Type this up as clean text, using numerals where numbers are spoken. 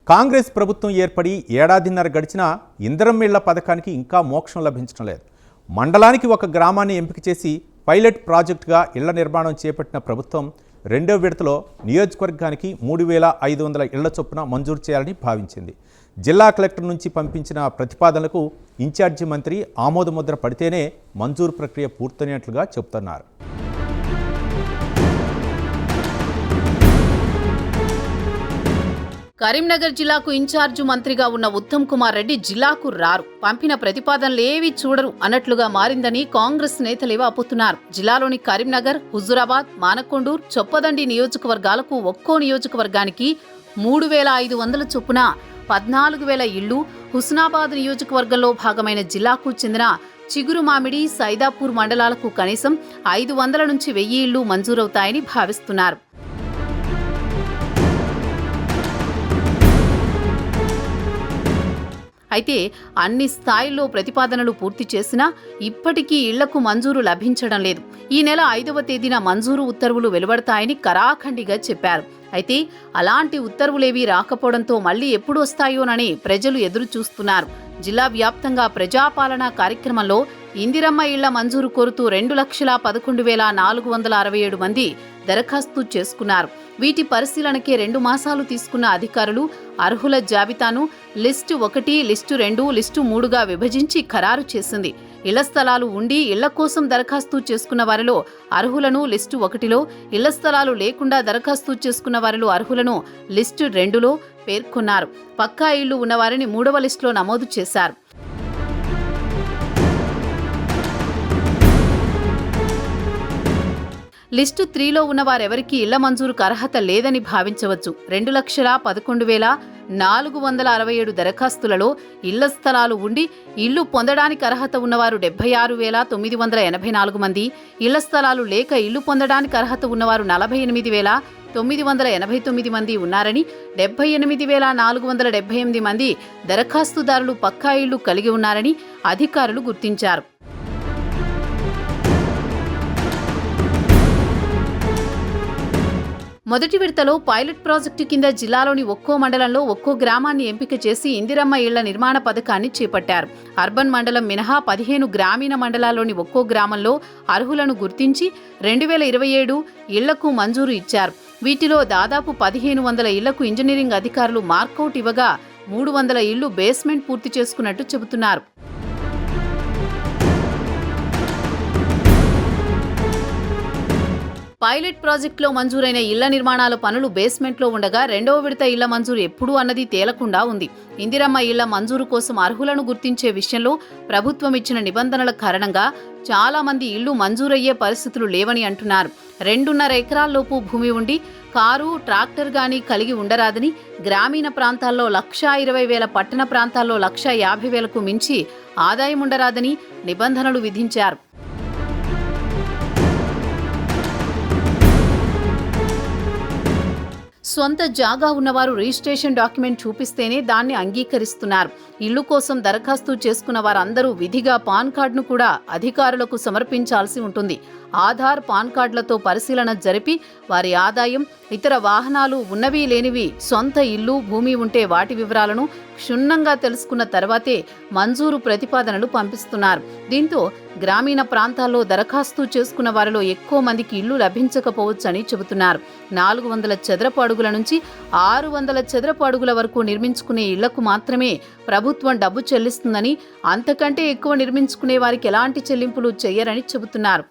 కాంగ్రెస్ ప్రభుత్వం ఏర్పడి ఏడాదిన్నర గడిచినా ఇందిరమ్మ ఇళ్ల పథకానికి ఇంకా మోక్షం లభించడం లేదు. మండలానికి ఒక గ్రామాన్ని ఎంపిక చేసి పైలట్ ప్రాజెక్టుగా ఇళ్ల నిర్మాణం చేపట్టిన ప్రభుత్వం రెండో విడతలో నియోజకవర్గానికి 3500 ఇళ్ల చొప్పున మంజూరు చేయాలని భావించింది. జిల్లా కలెక్టర్ నుంచి పంపించిన ప్రతిపాదనలకు ఇన్ఛార్జి మంత్రి ఆమోదముద్ర పడితేనే మంజూరు ప్రక్రియ పూర్తయినట్లుగా చెబుతున్నారు. కరీంనగర్ జిల్లాకు ఇన్ఛార్జి మంత్రిగా ఉన్న ఉత్తమ్ కుమార్ రెడ్డి జిల్లాకు రారు, పంపిన ప్రతిపాదనలు ఏవీ చూడరు అన్నట్లుగా మారిందని కాంగ్రెస్ నేతలు వాపోతున్నారు. జిల్లాలోని కరీంనగర్, హుజూరాబాద్, మానకొండూర్, చొప్పదండి నియోజకవర్గాలకు ఒక్కో నియోజకవర్గానికి 3500 చొప్పున 14000 ఇళ్లు, హుస్నాబాద్ నియోజకవర్గంలో భాగమైన జిల్లాకు చెందిన చిగురుమామిడి, సైదాపూర్ మండలాలకు కనీసం 500 నుంచి 1000 ఇళ్లు మంజూరవుతాయని భావిస్తున్నారు. అయితే అన్ని స్థాయిల్లో ప్రతిపాదనలు పూర్తి చేసినా ఇప్పటికీ ఇళ్లకు మంజూరు లభించడం లేదు. ఈ నెల 5వ తేదీన మంజూరు ఉత్తర్వులు వెలువడతాయని కరాఖండిగా చెప్పారు. అయితే అలాంటి ఉత్తర్వులేవీ రాకపోవడంతో మళ్లీ ఎప్పుడు వస్తాయోనని ప్రజలు ఎదురు చూస్తున్నారు. జిల్లా వ్యాప్తంగా ప్రజాపాలన కార్యక్రమంలో ఇందిరమ్మ ఇళ్ల మంజూరు కోరుతూ 2,11,467 మంది దరఖాస్తు చేసుకున్నారు. వీటి పరిశీలనకే 2 మాసాలు తీసుకున్న అధికారులు అర్హుల జాబితాను లిస్టు 1, లిస్టు 2, లిస్టు 3గా విభజించి ఖరారు చేసింది. ఇళ్ల స్థలాలు ఉండి ఇళ్ల కోసం దరఖాస్తు చేసుకున్న వారిలో అర్హులను లిస్టు 1లో, ఇళ్ల స్థలాలు లేకుండా దరఖాస్తు చేసుకున్న వారిలో అర్హులను లిస్టు 2లో పేర్కొన్నారు. పక్కా ఇళ్లు ఉన్నవారిని 3వ లిస్టులో నమోదు చేశారు. లిస్టు 3లో ఉన్న వారెవరికీ ఇళ్ల మంజూరుకు అర్హత లేదని భావించవచ్చు. 2,11,467 దరఖాస్తులలో ఇళ్ల స్థలాలు ఉండి ఇళ్లు పొందడానికి అర్హత ఉన్నవారు 76,984 మంది, ఇళ్ల స్థలాలు లేక ఇళ్లు పొందడానికి అర్హత ఉన్నవారు 48,989 మంది ఉన్నారని, 78,478 మంది దరఖాస్తుదారులు పక్కా ఇళ్లు కలిగి ఉన్నారని అధికారులు గుర్తించారు. మొదటి విడతలో పైలట్ ప్రాజెక్టు కింద జిల్లాలోని ఒక్కో మండలంలో ఒక్కో గ్రామాన్ని ఎంపిక చేసి ఇందిరమ్మ ఇళ్ల నిర్మాణ పథకాన్ని చేపట్టారు. అర్బన్ మండలం మినహా 15 గ్రామీణ మండలాల్లోని ఒక్కో గ్రామంలో అర్హులను గుర్తించి 2027 ఇళ్లకు మంజూరు ఇచ్చారు. వీటిలో దాదాపు 1500 ఇళ్లకు ఇంజనీరింగ్ అధికారులు మార్కౌట్ ఇవ్వగా 300 ఇళ్లు బేస్మెంట్ పూర్తి చేసుకున్నట్టు చెబుతున్నారు. పైలట్ ప్రాజెక్టులో మంజూరైన ఇళ్ల నిర్మాణాల పనులు బేస్మెంట్లో ఉండగా రెండవ విడత ఇళ్ల మంజూరు ఎప్పుడు అన్నది తేలకుండా ఉంది. ఇందిరమ్మ ఇళ్ల మంజూరు కోసం అర్హులను గుర్తించే విషయంలో ప్రభుత్వం ఇచ్చిన నిబంధనల కారణంగా చాలా మంది ఇళ్లు మంజూరయ్యే పరిస్థితులు లేవని అంటున్నారు. 2.5 ఎకరాల్లోపు భూమి ఉండి కారు, ట్రాక్టర్ గానీ కలిగి ఉండరాదని, గ్రామీణ ప్రాంతాల్లో 1,20,000, పట్టణ ప్రాంతాల్లో 1,50,000కు మించి ఆదాయం ఉండరాదని నిబంధనలు విధించారు. సొంత జాగా ఉన్నవారు రిజిస్ట్రేషన్ డాక్యుమెంట్ చూపిస్తేనే దాన్ని అంగీకరిస్తున్నారు. ఇళ్లు కోసం దరఖాస్తు చేసుకున్న వారందరూ విధిగా పాన్ కార్డును కూడా అధికారులకు సమర్పించాల్సి ఉంటుంది. ఆధార్, పాన్ కార్డులతో పరిశీలన జరిపి వారి ఆదాయం, ఇతర వాహనాలు ఉన్నవి లేనివి, సొంత ఇల్లు, భూమి ఉంటే వాటి వివరాలను క్షుణ్ణంగా తెలుసుకున్న తర్వాతే మంజూరు ప్రతిపాదనలు పంపిస్తున్నారు. దీంతో గ్రామీణ ప్రాంతాల్లో దరఖాస్తు చేసుకున్న వారిలో ఎక్కువ మందికి ఇల్లు లభించకపోవచ్చని చెబుతున్నారు. 400 చదరపు అడుగుల నుంచి 600 చదరపు అడుగుల వరకు నిర్మించుకునే ఇళ్లకు మాత్రమే ప్రభుత్వం డబ్బు చెల్లిస్తుందని, అంతకంటే ఎక్కువ నిర్మించుకునే వారికి ఎలాంటి చెల్లింపులు చేయరని చెబుతున్నారు.